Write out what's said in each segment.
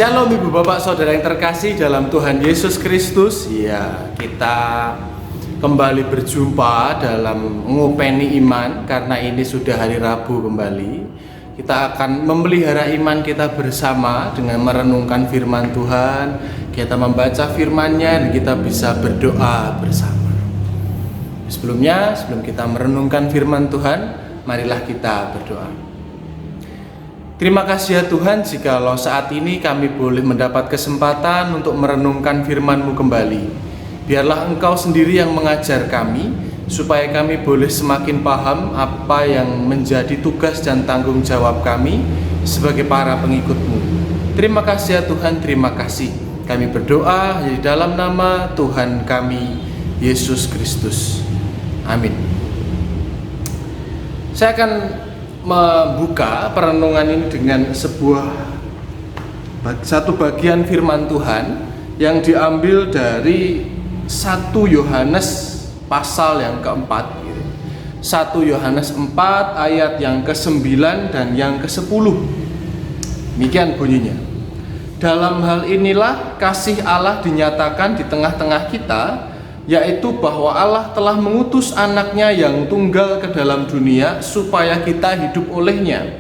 Shalom Ibu Bapak Saudara yang terkasih dalam Tuhan Yesus Kristus. Ya, kita kembali berjumpa dalam ngopeni iman karena ini sudah hari Rabu kembali. Kita akan memelihara iman kita bersama dengan merenungkan firman Tuhan. Kita membaca firman-Nya dan kita bisa berdoa bersama. Sebelum kita merenungkan firman Tuhan, marilah kita berdoa. Terima kasih ya Tuhan, jikalau saat ini kami boleh mendapat kesempatan untuk merenungkan firman-Mu kembali. Biarlah Engkau sendiri yang mengajar kami, supaya kami boleh semakin paham apa yang menjadi tugas dan tanggung jawab kami sebagai para pengikut-Mu. Terima kasih ya Tuhan, terima kasih. Kami berdoa di dalam nama Tuhan kami, Yesus Kristus. Amin. Saya akan membuka perenungan ini dengan satu bagian firman Tuhan yang diambil dari 1 Yohanes pasal yang keempat, 1 Yohanes 4 ayat yang ke-9 dan yang ke-10. Demikian bunyinya. Dalam hal inilah kasih Allah dinyatakan di tengah-tengah kita, yaitu bahwa Allah telah mengutus anaknya yang tunggal ke dalam dunia supaya kita hidup olehnya.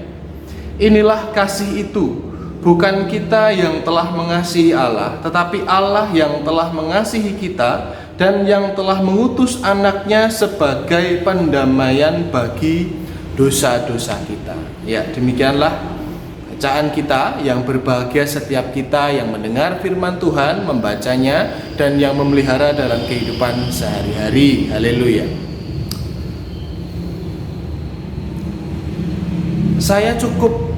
Inilah kasih itu, bukan kita yang telah mengasihi Allah, tetapi Allah yang telah mengasihi kita dan yang telah mengutus anaknya sebagai pendamaian bagi dosa-dosa kita. Ya, demikianlah bacaan kita. Yang berbahagia setiap kita yang mendengar firman Tuhan, membacanya, dan yang memelihara dalam kehidupan sehari-hari. Haleluya. Saya cukup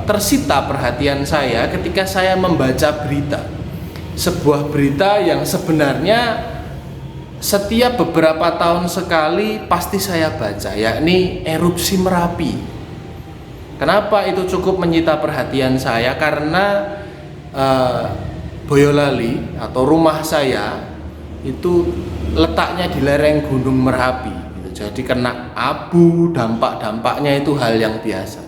tersita perhatian saya ketika saya membaca berita. Sebuah berita yang sebenarnya setiap beberapa tahun sekali pasti saya baca, yakni erupsi Merapi. Kenapa itu cukup menyita perhatian saya? Karena Boyolali atau rumah saya itu letaknya di lereng Gunung Merapi. Jadi kena abu, dampak-dampaknya itu hal yang biasa.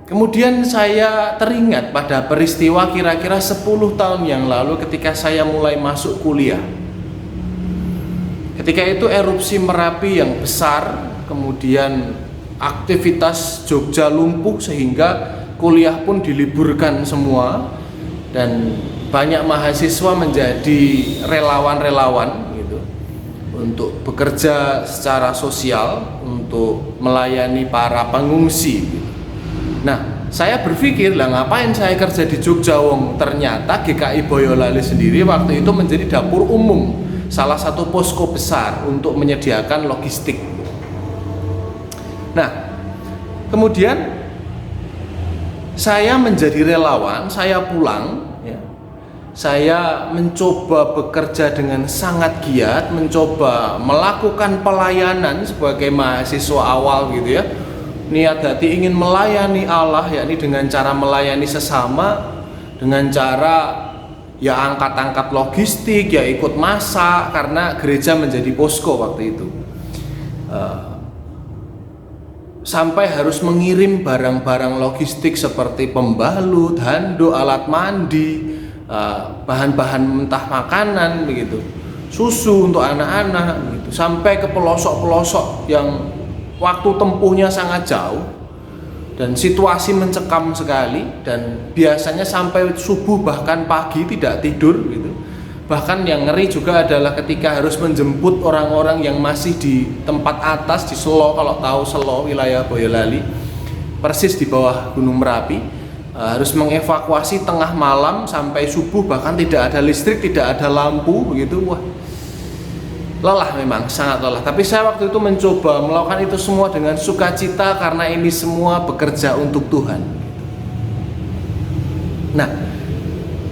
Kemudian saya teringat pada peristiwa kira-kira 10 tahun yang lalu ketika saya mulai masuk kuliah. Ketika itu erupsi Merapi yang besar, kemudian aktivitas Jogja lumpuh sehingga kuliah pun diliburkan semua dan banyak mahasiswa menjadi relawan-relawan gitu untuk bekerja secara sosial untuk melayani para pengungsi gitu. Nah, saya berpikir lah ngapain saya kerja di Jogja, wong ternyata GKI Boyolali sendiri waktu itu menjadi dapur umum, salah satu posko besar untuk menyediakan logistik. Nah, kemudian saya menjadi relawan, saya pulang, ya. Saya mencoba bekerja dengan sangat giat, mencoba melakukan pelayanan sebagai mahasiswa awal gitu ya. Niat hati ingin melayani Allah, yakni dengan cara melayani sesama, dengan cara ya angkat-angkat logistik, ya ikut masak karena gereja menjadi posko waktu itu. Sampai harus mengirim barang-barang logistik seperti pembalut, handuk, alat mandi, bahan-bahan mentah makanan begitu, susu untuk anak-anak begitu, sampai ke pelosok-pelosok yang waktu tempuhnya sangat jauh dan situasi mencekam sekali, dan biasanya sampai subuh bahkan pagi tidak tidur gitu. Bahkan yang ngeri juga adalah ketika harus menjemput orang-orang yang masih di tempat atas di Selo, kalau tahu Selo wilayah Boyolali persis di bawah Gunung Merapi, harus mengevakuasi tengah malam sampai subuh, bahkan tidak ada listrik, tidak ada lampu begitu. Wah, lelah, memang sangat lelah. Tapi saya waktu itu mencoba melakukan itu semua dengan sukacita karena ini semua bekerja untuk Tuhan. Nah,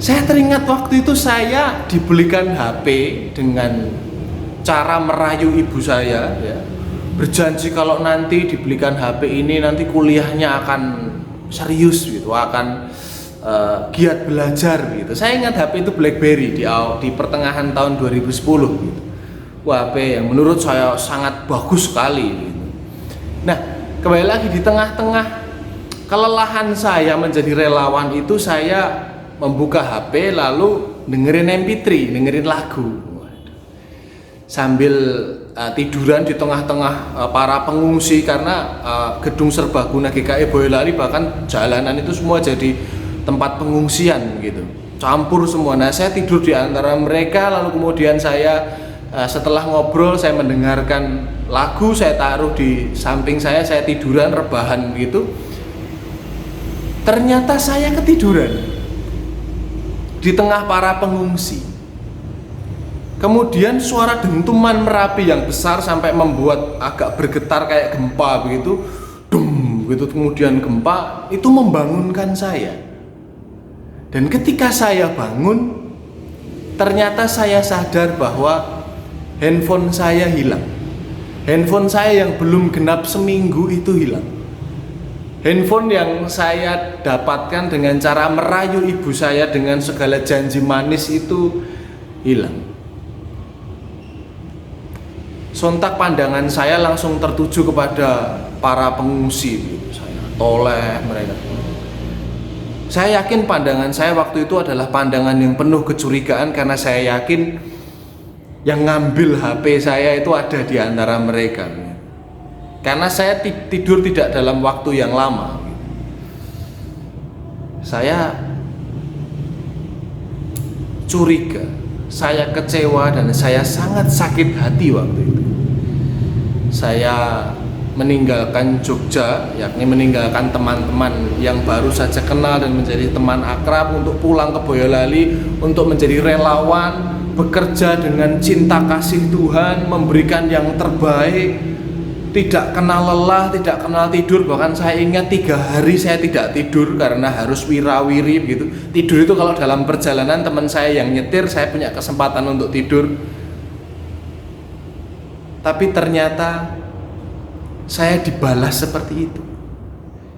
saya teringat waktu itu saya dibelikan HP dengan cara merayu ibu saya, ya. Berjanji kalau nanti dibelikan HP ini nanti kuliahnya akan serius gitu, akan giat belajar gitu. Saya ingat HP itu BlackBerry di pertengahan tahun 2010 gitu. Wah, HP yang menurut saya sangat bagus sekali gitu. Nah, kembali lagi di tengah-tengah kelelahan saya menjadi relawan itu saya membuka HP lalu dengerin MP3, dengerin lagu sambil tiduran di tengah-tengah para pengungsi karena gedung serbaguna GKI Boyolali bahkan jalanan itu semua jadi tempat pengungsian gitu, campur semua. Nah, saya tidur di antara mereka lalu kemudian saya setelah ngobrol saya mendengarkan lagu, saya taruh di samping saya tiduran rebahan gitu. Ternyata saya ketiduran di tengah para pengungsi. Kemudian suara dentuman Merapi yang besar sampai membuat agak bergetar kayak gempa begitu, dum gitu, kemudian gempa itu membangunkan saya. Dan ketika saya bangun, ternyata saya sadar bahwa handphone saya hilang. Handphone saya yang belum genap seminggu itu hilang. Handphone yang saya dapatkan dengan cara merayu ibu saya dengan segala janji manis itu hilang. Sontak pandangan saya langsung tertuju kepada para pengungsi. Saya toleh mereka. Saya yakin pandangan saya waktu itu adalah pandangan yang penuh kecurigaan karena saya yakin yang ngambil HP saya itu ada di antara mereka. Karena saya tidur tidak dalam waktu yang lama. Saya curiga, saya kecewa dan saya sangat sakit hati waktu itu. Saya meninggalkan Jogja, yakni meninggalkan teman-teman yang baru saja kenal dan menjadi teman akrab untuk pulang ke Boyolali untuk menjadi relawan, bekerja dengan cinta kasih Tuhan, memberikan yang terbaik, tidak kenal lelah, tidak kenal tidur. Bahkan saya ingat 3 hari saya tidak tidur karena harus wirawiri begitu. Tidur itu kalau dalam perjalanan teman saya yang nyetir, saya punya kesempatan untuk tidur. Tapi ternyata saya dibalas seperti itu.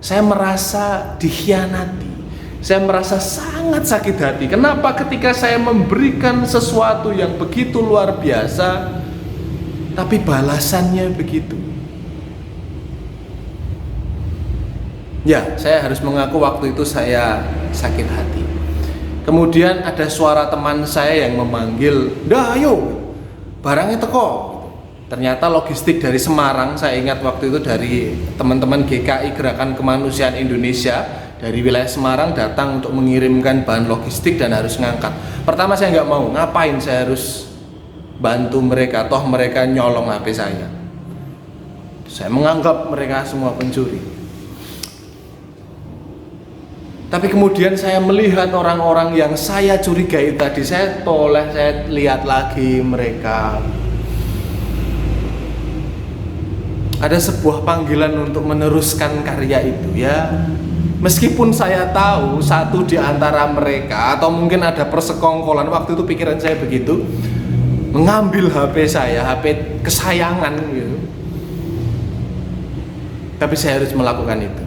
Saya merasa dikhianati. Saya merasa sangat sakit hati. Kenapa ketika saya memberikan sesuatu yang begitu luar biasa, tapi balasannya begitu? Ya, saya harus mengaku waktu itu saya sakit hati. Kemudian ada suara teman saya yang memanggil, "Dah ayo, barangnya teko." Ternyata logistik dari Semarang, saya ingat waktu itu dari teman-teman GKI Gerakan Kemanusiaan Indonesia dari wilayah Semarang datang untuk mengirimkan bahan logistik dan harus ngangkat. Pertama saya nggak mau, ngapain saya harus bantu mereka, toh mereka nyolong HP saya. Saya menganggap mereka semua pencuri. Tapi kemudian saya melihat orang-orang yang saya curigai tadi, saya toleh, saya lihat lagi mereka. Ada sebuah panggilan untuk meneruskan karya itu ya. Meskipun saya tahu satu di antara mereka atau mungkin ada persekongkolan, waktu itu pikiran saya begitu, mengambil HP saya, HP kesayangan gitu. Tapi saya harus melakukan itu.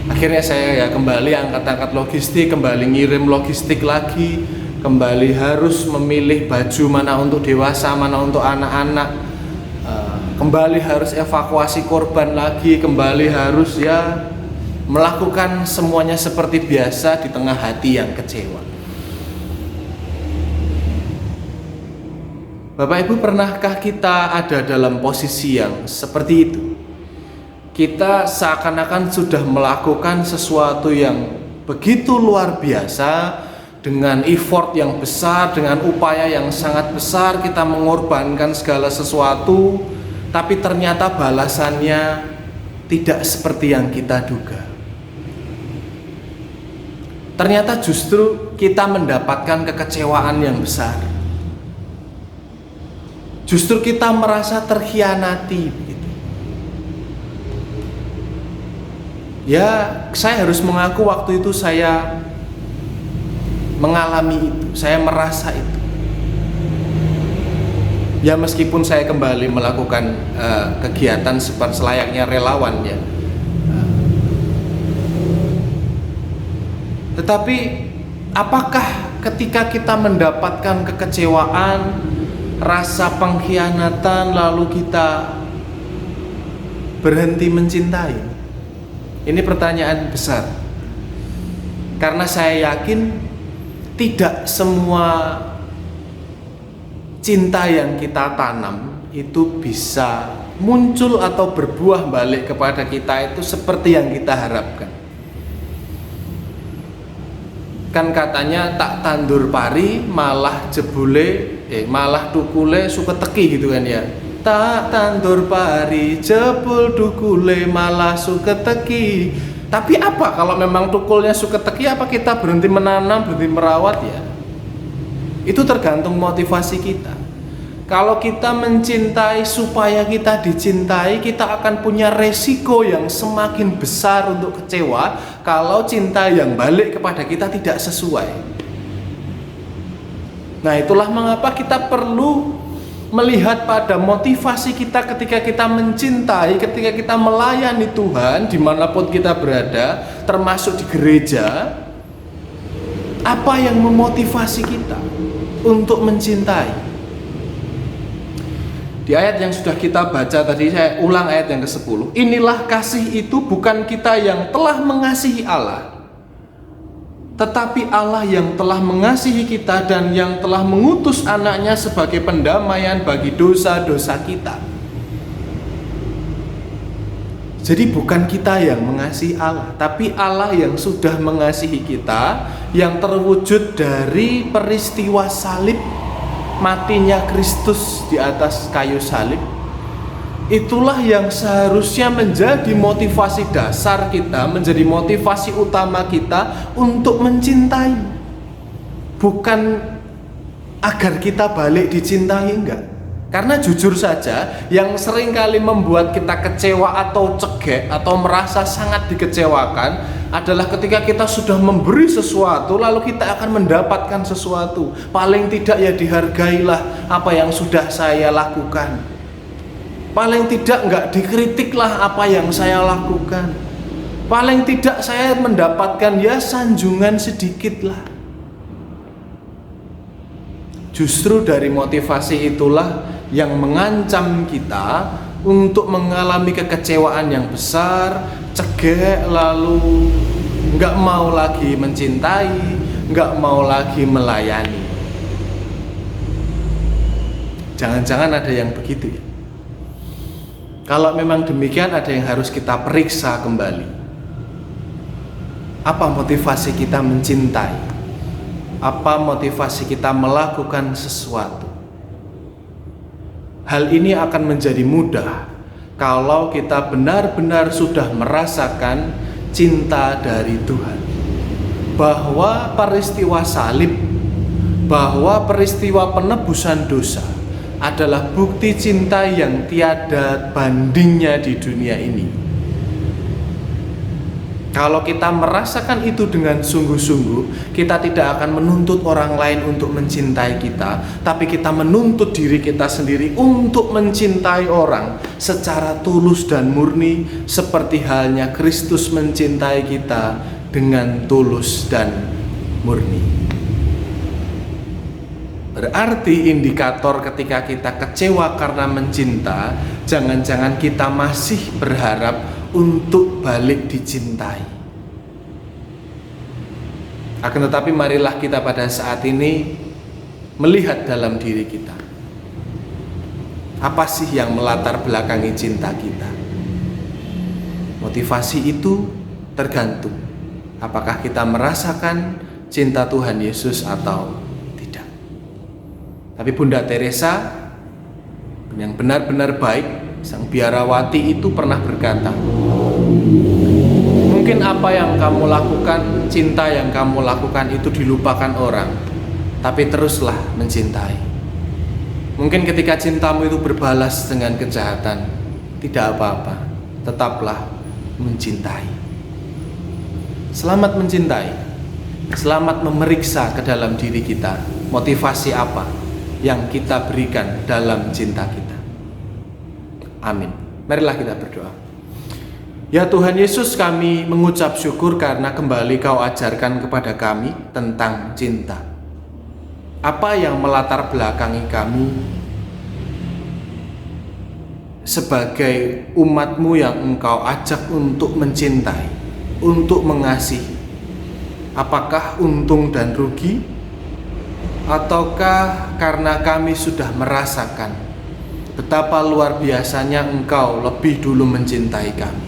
Akhirnya saya ya kembali angkat-angkat logistik, kembali ngirim logistik lagi, kembali harus memilih baju mana untuk dewasa, mana untuk anak-anak, kembali harus evakuasi korban lagi, kembali harus ya melakukan semuanya seperti biasa di tengah hati yang kecewa. Bapak Ibu, pernahkah kita ada dalam posisi yang seperti itu? Kita seakan-akan sudah melakukan sesuatu yang begitu luar biasa, dengan effort yang besar, dengan upaya yang sangat besar, kita mengorbankan segala sesuatu, tapi ternyata balasannya tidak seperti yang kita duga. Ternyata justru kita mendapatkan kekecewaan yang besar. Justru kita merasa terkhianati begitu. Ya, saya harus mengaku waktu itu saya mengalami itu, saya merasa itu. Ya meskipun saya kembali melakukan kegiatan seperti selayaknya relawan ya, tetapi apakah ketika kita mendapatkan kekecewaan, rasa pengkhianatan, lalu kita berhenti mencintai? Ini pertanyaan besar. Karena saya yakin tidak semua cinta yang kita tanam itu bisa muncul atau berbuah balik kepada kita itu seperti yang kita harapkan. Kan katanya tak tandur pari malah malah tukule suka teki gitu kan ya. Tak tandur pari jebul tukule malah suka teki. Tapi apa kalau memang tukulnya suka teki, apa kita berhenti menanam, berhenti merawat ya? Itu tergantung motivasi kita. Kalau kita mencintai supaya kita dicintai, kita akan punya resiko yang semakin besar untuk kecewa kalau cinta yang balik kepada kita tidak sesuai. Nah, itulah mengapa kita perlu melihat pada motivasi kita ketika kita mencintai, ketika kita melayani Tuhan dimanapun kita berada, termasuk di gereja. Apa yang memotivasi kita untuk mencintai? Di ayat yang sudah kita baca tadi, saya ulang ayat yang ke-10. Inilah kasih itu, bukan kita yang telah mengasihi Allah, tetapi Allah yang telah mengasihi kita dan yang telah mengutus anaknya sebagai pendamaian bagi dosa-dosa kita. Jadi bukan kita yang mengasihi Allah, tapi Allah yang sudah mengasihi kita, yang terwujud dari peristiwa salib, matinya Kristus di atas kayu salib. Itulah yang seharusnya menjadi motivasi dasar kita, menjadi motivasi utama kita untuk mencintai. Bukan agar kita balik dicintai, enggak. Karena jujur saja, yang seringkali membuat kita kecewa atau cegek atau merasa sangat dikecewakan adalah ketika kita sudah memberi sesuatu lalu kita akan mendapatkan sesuatu. Paling tidak ya dihargailah apa yang sudah saya lakukan. Paling tidak enggak dikritiklah apa yang saya lakukan. Paling tidak saya mendapatkan ya sanjungan sedikitlah. Justru dari motivasi itulah yang mengancam kita untuk mengalami kekecewaan yang besar, cegek, lalu nggak mau lagi mencintai, nggak mau lagi melayani. Jangan-jangan ada yang begitu ya. Kalau memang demikian, ada yang harus kita periksa kembali. Apa motivasi kita mencintai? Apa motivasi kita melakukan sesuatu? Hal ini akan menjadi mudah kalau kita benar-benar sudah merasakan cinta dari Tuhan. Bahwa peristiwa salib, bahwa peristiwa penebusan dosa adalah bukti cinta yang tiada bandingnya di dunia ini. Kalau kita merasakan itu dengan sungguh-sungguh, kita tidak akan menuntut orang lain untuk mencintai kita, tapi kita menuntut diri kita sendiri untuk mencintai orang secara tulus dan murni, seperti halnya Kristus mencintai kita dengan tulus dan murni. Berarti indikator ketika kita kecewa karena mencinta, jangan-jangan kita masih berharap untuk balik dicintai. Akan tetapi marilah kita pada saat ini melihat dalam diri kita. Apa sih yang melatar belakangi cinta kita? Motivasi itu tergantung apakah kita merasakan cinta Tuhan Yesus atau tidak. Tapi Bunda Teresa yang benar-benar baik, sang biarawati itu pernah berkata, mungkin apa yang kamu lakukan, cinta yang kamu lakukan itu dilupakan orang, tapi teruslah mencintai. Mungkin ketika cintamu itu berbalas dengan kejahatan, tidak apa-apa, tetaplah mencintai. Selamat mencintai, selamat memeriksa ke dalam diri kita, motivasi apa yang kita berikan dalam cinta kita. Amin. Marilah kita berdoa. Ya Tuhan Yesus, kami mengucap syukur karena kembali Kau ajarkan kepada kami tentang cinta. Apa yang melatar belakangi kami sebagai umat-Mu yang Engkau ajak untuk mencintai. untuk mengasihi? Apakah untung dan rugi? Ataukah karena kami sudah merasakan betapa luar biasanya Engkau lebih dulu mencintai kami?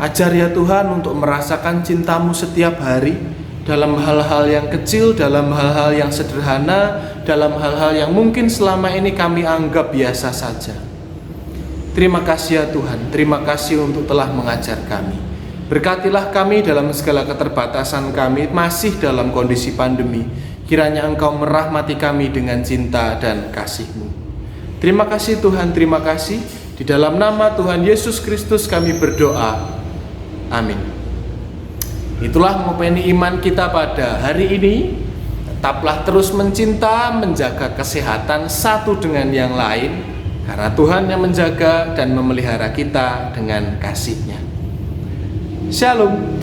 Ajar ya Tuhan untuk merasakan cinta-Mu setiap hari, dalam hal-hal yang kecil, dalam hal-hal yang sederhana, dalam hal-hal yang mungkin selama ini kami anggap biasa saja. Terima kasih ya Tuhan, terima kasih untuk telah mengajar kami. Berkatilah kami dalam segala keterbatasan kami, masih dalam kondisi pandemi. Kiranya Engkau merahmati kami dengan cinta dan kasih-Mu. Terima kasih Tuhan, terima kasih. Di dalam nama Tuhan Yesus Kristus kami berdoa. Amin. Itulah ngopeni iman kita pada hari ini. Tetaplah terus mencinta, menjaga kesehatan satu dengan yang lain, karena Tuhan yang menjaga dan memelihara kita dengan kasih-Nya. Shalom.